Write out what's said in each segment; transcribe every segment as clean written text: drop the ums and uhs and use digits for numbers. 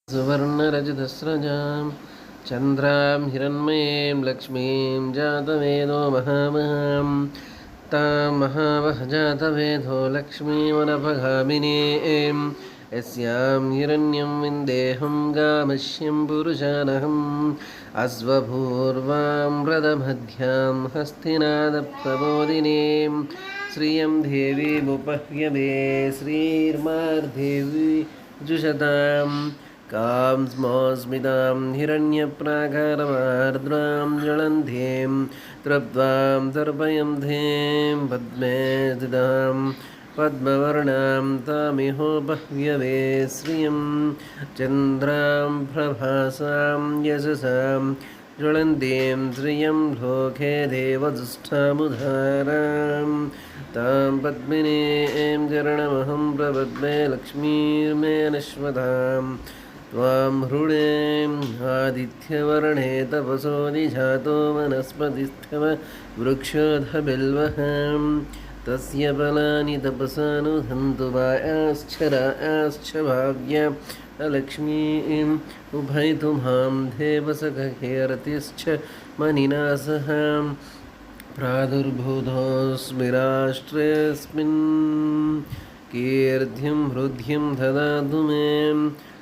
सुवर्णरजतस्रजां चन्द्रां हिरण्मयीं लक्ष्मीं जातवेदो महामहां तां महावः जातवेदो लक्ष्मीमनपगामिनीं यस्यां हिरण्यं विन्देहं गामश्यं पुरुषानहम् अश्वपूर्वां व्रतमध्यां हस्तिनादप्रबोधिनीं श्रियं देवीमुपह्यवे श्रीर्मार्देवी जुषताम् कां स्मोऽस्मितां हिरण्यप्राकारमार्द्रां ज्वलन्तीं तृप्त्वां तर्पयन्तीं पद्मे स्थितां पद्मवर्णां तामिहोपह्यवे श्रियं चन्द्रां प्रभासां यशसां ज्वलन्तीं श्रियं लोके देवदुष्टामुधारां तां पद्मिनीं चरणमहं प्रपद्मे लक्ष्मीर्मे नश्वताम् त्वां हृणीं आदित्यवर्णे तपसोऽधिजातो वनस्पतिस्थव वृक्षोऽधबिल्वः तस्य फलानि तपसानुहन्तु वायाश्च भाव्या लक्ष्मीम् उभयतु मां देवसखैरतिश्च मनिना सह प्रादुर्भूतोऽस्मि राष्ट्रेऽस्मिन् कीर्तिं हृद्यं ददातु मे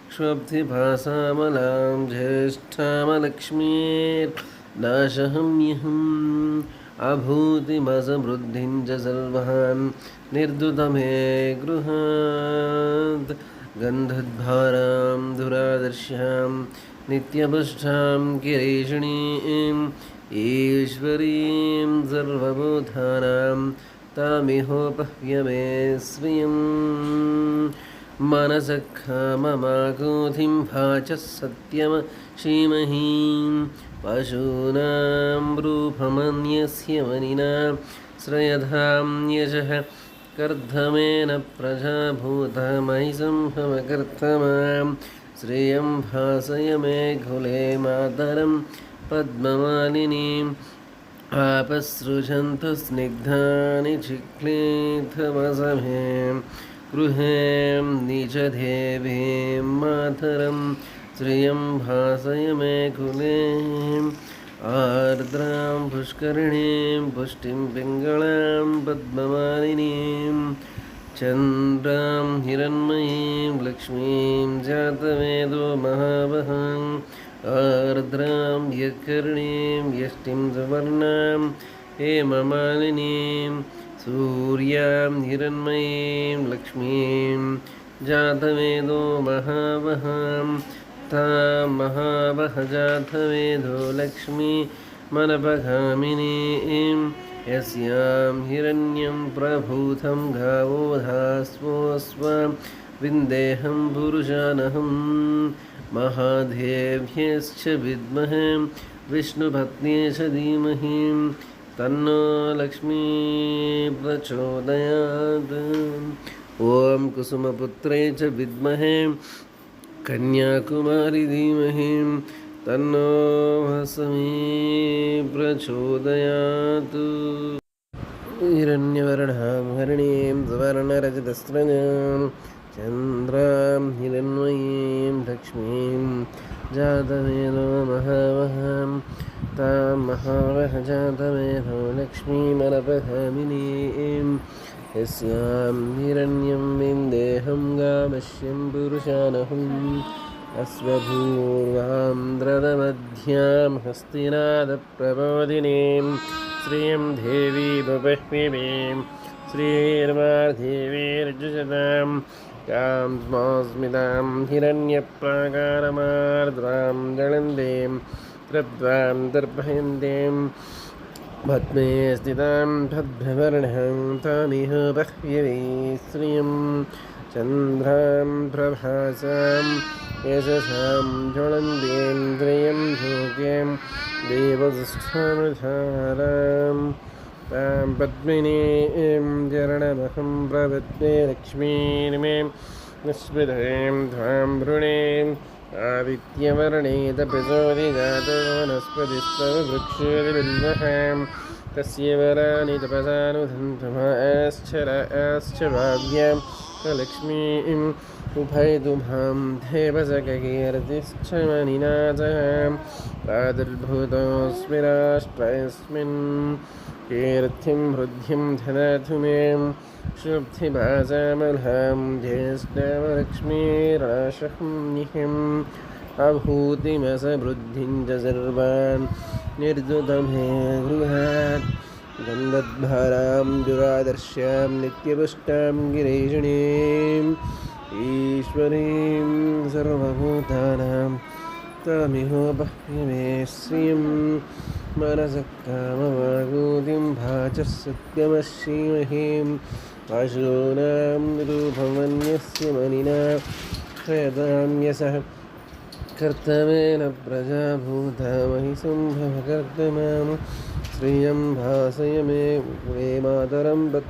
क्षोब्धिभासामलां ज्येष्ठामलक्ष्मीर्नाशहम्यहम् अभूतिमसमृद्धिं च सर्वान् निर्दुतमे गृहात् गन्धद्भारां दुरादर्शां नित्यपुष्टां किरीशिणीम् ईश्वरीं सर्वभूतानां तामिहोपह्यवे श्रियम् मनसः काममाकुतिं वाचः सत्यमशीमहीं पशूनां रूपमन्यस्य मनिना श्रयधां यशः कर्धमेन प्रजाभूतमयि सम्भवकर्तमां श्रियं भासय मे कुले मातरं पद्ममालिनीम् आपसृजन्तु स्निग्धानि चिक्लीथवसमे गृहे निजदेवीं मातरं श्रियं भासय मे कुले आर्द्रां पुष्करिणीं पुष्टिं पिङ्गळां पद्ममालिनीं चन्द्रां हिरण्मयीं लक्ष्मीं जातवेदो महावहां आर्द्रां यत्कर्णीं यष्टिं सुवर्णां हेममालिनीं सूर्यां हिरण्मयीं लक्ष्मीं जातवेदो महावहां तां महावः जातवेदो लक्ष्मी मनपगामिनीं यस्यां हिरण्यं प्रभूतं गावो धास्वोऽस्वां विन्देहं पुरुषानहं महादेव्यश्च विद्महे विष्णुपत्न्यै च धीमहि तन्नो लक्ष्मी प्रचोदयात् ॐ कुसुमपुत्रे च विद्महे कन्याकुमारी धीमहि तन्नो वसवी प्रचोदयात् हिरण्यवर्णां हरिणीं सुवर्णरजतस्रजां चन्द्रां हिरण्मयीं लक्ष्मीं जातवेदो महावहां तां महावः जातवेदो लक्ष्मीमनपगामिनीं यस्यां हिरण्यं विन्देहं गामश्यं पुरुषानहम् अश्वपूर्वां द्रदमध्यां हस्तिनादप्रबोधिनीं श्रियं देवीमुपह्यवीं श्रीर्वार्देवीर्जुषतां कां स्मोऽस्मितां हिरण्यप्राकारमार्द्रां ज्वलन्तीं तृप्त्वां तर्पयन्तीं पद्मे स्थितां पद्मवर्णां तामिहोपह्यवे श्रियं चन्द्रां प्रभासां यशसां ज्वलन्तीं श्रियं लोके देवदुष्टामुधारां तां पद्मिनीं चरणमहं प्रपद्मे लक्ष्मीर्मे नश्वतां त्वां वृणीं आदित्यवर्णे तपसोऽधिजातो वनस्पतिस्तव वृक्षोऽधिबिल्वः तस्य वरानि तपसानुहन्तु माश्च भाव्यां लक्ष्मीं उभयतु मां देवजगकीर्तिश्च मणिनाथः प्रादुर्भूतोऽस्मि राष्ट्रेऽस्मिन् कीर्तिं वृद्धिं ददातु मे शुद्धिभाजामलां ज्येष्ठलक्ष्मीराशहं निहिम् अभूतिमसवृद्धिं च सर्वान् निर्दुतमे गृहात् गन्धद्भारां दुरादर्श्यां नित्यपुष्टां गिरीशिणीम् ईश्वरीं सर्वभूतानां तामिहोपह्यमे श्रियं मनसः कामवागूतिं भाचः सत्यमश्रीमहीं पशूनां रूपमन्यस्य मनिना प्रयतां यशः कर्तमेन प्रजाभूता महि सम्भवकर्तमां श्रियं भासय मे मातरं